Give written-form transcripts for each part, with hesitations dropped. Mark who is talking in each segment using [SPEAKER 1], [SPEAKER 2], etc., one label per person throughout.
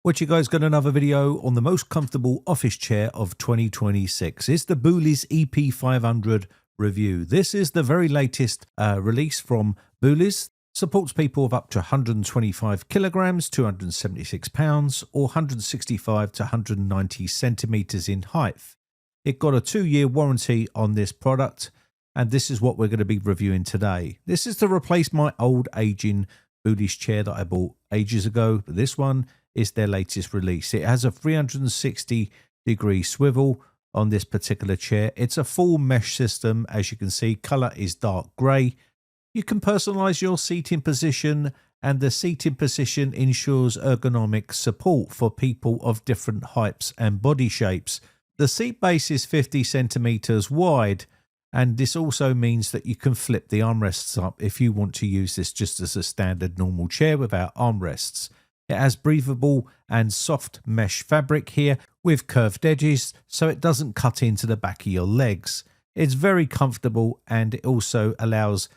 [SPEAKER 1] What you guys got another video on the most comfortable office chair of 2026. It's the Boulies EP500 review. This is the very latest release from Boulies. Supports people of up to 125 kilograms, 276 pounds, or 165 to 190 centimeters in height. It got a 2-year warranty on this product, and this is what we're going to be reviewing today. This is to replace my old aging Boulies chair that I bought ages ago. But this one is their latest release. It has a 360-degree swivel on this particular chair. It's a full mesh system. As you can see, color is dark gray. You can personalize your seating position, and the seating position ensures ergonomic support for people of different heights and body shapes. The seat base is 50 centimeters wide, and this also means that you can flip the armrests up if you want to use this just as a standard normal chair without armrests. It has breathable and soft mesh fabric here with curved edges, so it doesn't cut into the back of your legs. It's very comfortable, and it also allows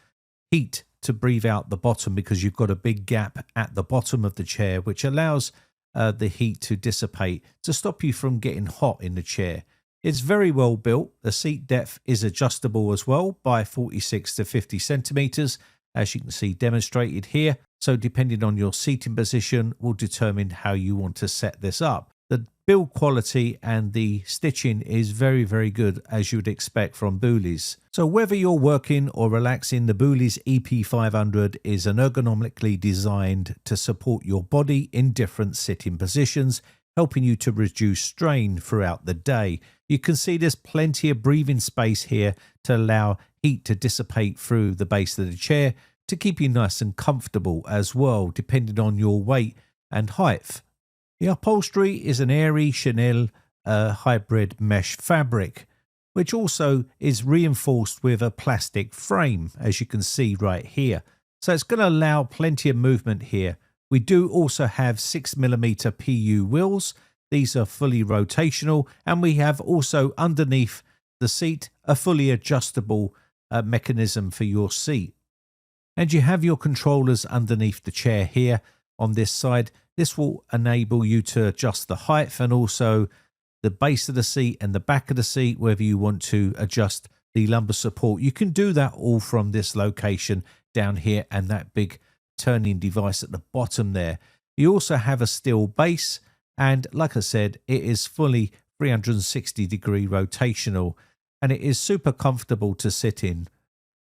[SPEAKER 1] heat to breathe out the bottom because you've got a big gap at the bottom of the chair, which allows the heat to dissipate to stop you from getting hot in the chair. It's very well built. The seat depth is adjustable as well by 46 to 50 centimeters, as you can see demonstrated here. So depending on your seating position will determine how you want to set this up. The build quality and the stitching is very, very good, as you would expect from Boulies. So whether you're working or relaxing, the Boulies EP500 is an ergonomically designed to support your body in different sitting positions, helping you to reduce strain throughout the day. You can see there's plenty of breathing space here to allow heat to dissipate through the base of the chair to keep you nice and comfortable as well, depending on your weight and height. The upholstery is an airy chenille hybrid mesh fabric, which also is reinforced with a plastic frame, as you can see right here. So it's going to allow plenty of movement here. We do also have 6mm PU wheels. These are fully rotational, and we have also underneath the seat a fully adjustable mechanism for your seat. And you have your controllers underneath the chair here on this side. This will enable you to adjust the height and also the base of the seat and the back of the seat, whether you want to adjust the lumbar support. You can do that all from this location down here and that big turning device at the bottom there. You also have a steel base, and like I said, it is fully 360-degree rotational, and it is super comfortable to sit in.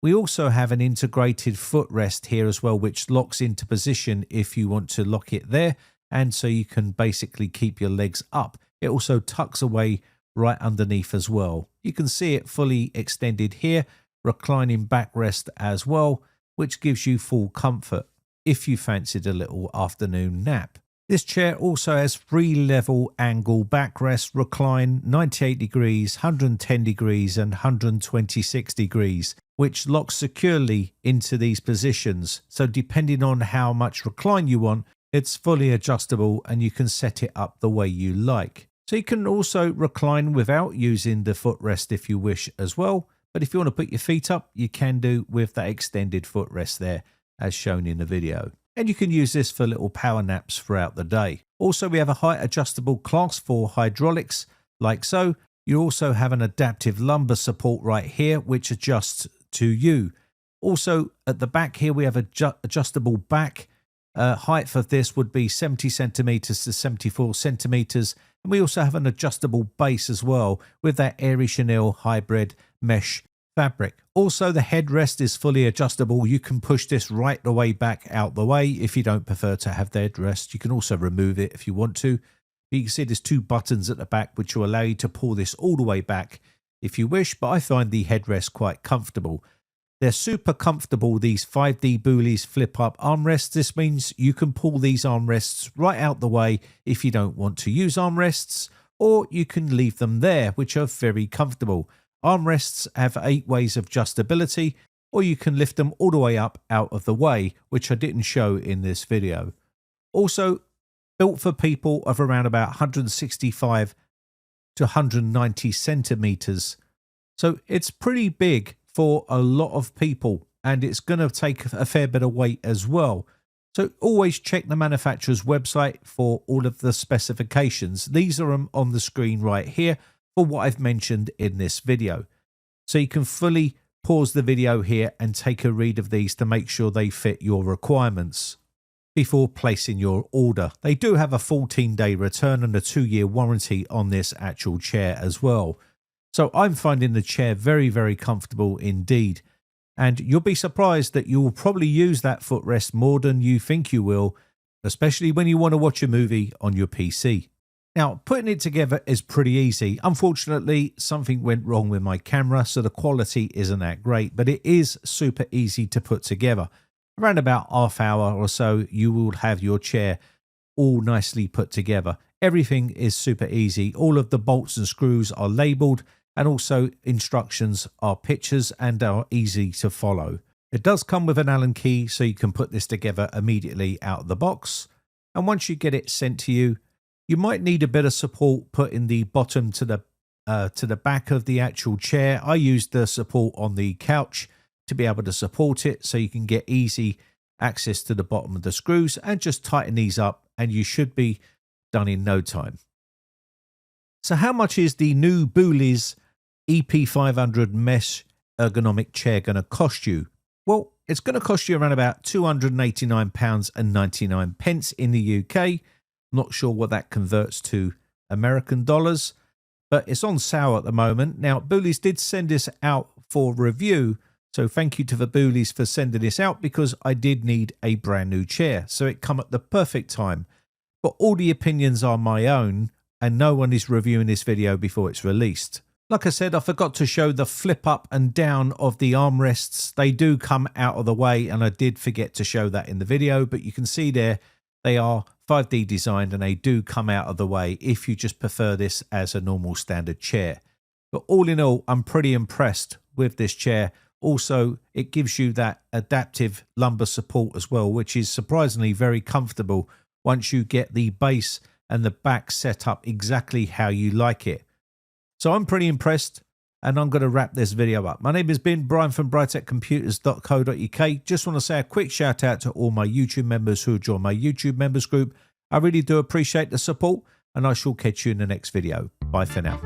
[SPEAKER 1] We also have an integrated footrest here as well, which locks into position if you want to lock it there, and so you can basically keep your legs up. It also tucks away right underneath as well. You can see it fully extended here, reclining backrest as well, which gives you full comfort if you fancied a little afternoon nap. This chair also has 3-level angle backrest, recline 98 degrees, 110 degrees and 126 degrees, which locks securely into these positions. So depending on how much recline you want, it's fully adjustable and you can set it up the way you like. So you can also recline without using the footrest if you wish as well. But if you want to put your feet up, you can do with that extended footrest there, as shown in the video. And you can use this for little power naps throughout the day. Also, we have a height adjustable class for hydraulics, like so. You also have an adaptive lumbar support right here, which adjusts to you. Also, at the back here, we have adjustable back. Height of this would be 70 centimeters to 74 centimeters. And we also have an adjustable base as well with that airy chenille hybrid mesh fabric. Also, the headrest is fully adjustable. You can push this right the way back out the way if you don't prefer to have the headrest. You can also remove it if you want to. You can see there's 2 buttons at the back which will allow you to pull this all the way back if you wish, but I find the headrest quite comfortable. They're super comfortable, these 5D Boulies flip-up armrests. This means you can pull these armrests right out the way if you don't want to use armrests, or you can leave them there, which are very comfortable. Armrests have 8 ways of adjustability, or you can lift them all the way up out of the way, which I didn't show in this video. Also, built for people of around about 165 to 190 centimeters. So it's pretty big for a lot of people, and it's going to take a fair bit of weight as well. So always check the manufacturer's website for all of the specifications. These are on the screen right here for what I've mentioned in this video. So you can fully pause the video here and take a read of these to make sure they fit your requirements before placing your order. They do have a 14-day return and a 2-year warranty on this actual chair as well. So I'm finding the chair very, very comfortable indeed. And you'll be surprised that you will probably use that footrest more than you think you will, especially when you want to watch a movie on your PC. Now, putting it together is pretty easy. Unfortunately, something went wrong with my camera, so the quality isn't that great, but it is super easy to put together. Around about half hour or so, you will have your chair all nicely put together. Everything is super easy. All of the bolts and screws are labeled, and also instructions are pictures and are easy to follow. It does come with an Allen key, so you can put this together immediately out of the box. And once you get it sent to you, you might need a bit of support putting the bottom to the back of the actual chair. I used the support on the couch to be able to support it, so you can get easy access to the bottom of the screws, and just tighten these up and you should be done in no time. So how much is the new Boulies EP500 mesh ergonomic chair going to cost you? Well, it's going to cost you around about £289.99 in the UK. Not sure what that converts to American dollars, but it's on sale at the moment. Now, Boulies did send this out for review, so thank you to the Boulies for sending this out, because I did need a brand new chair, so it come at the perfect time. But all the opinions are my own, and no one is reviewing this video before it's released. Like I said, I forgot to show the flip up and down of the armrests. They do come out of the way, and I did forget to show that in the video, but you can see there they are 5D designed and they do come out of the way if you just prefer this as a normal standard chair. But all in all, I'm pretty impressed with this chair. Also, it gives you that adaptive lumbar support as well, which is surprisingly very comfortable once you get the base and the back set up exactly how you like it. So I'm pretty impressed, and I'm going to wrap this video up. My name has been Brian from briteccomputers.co.uk. Just want to say a quick shout out to all my YouTube members who join my YouTube members group. I really do appreciate the support, and I shall catch you in the next video. Bye for now.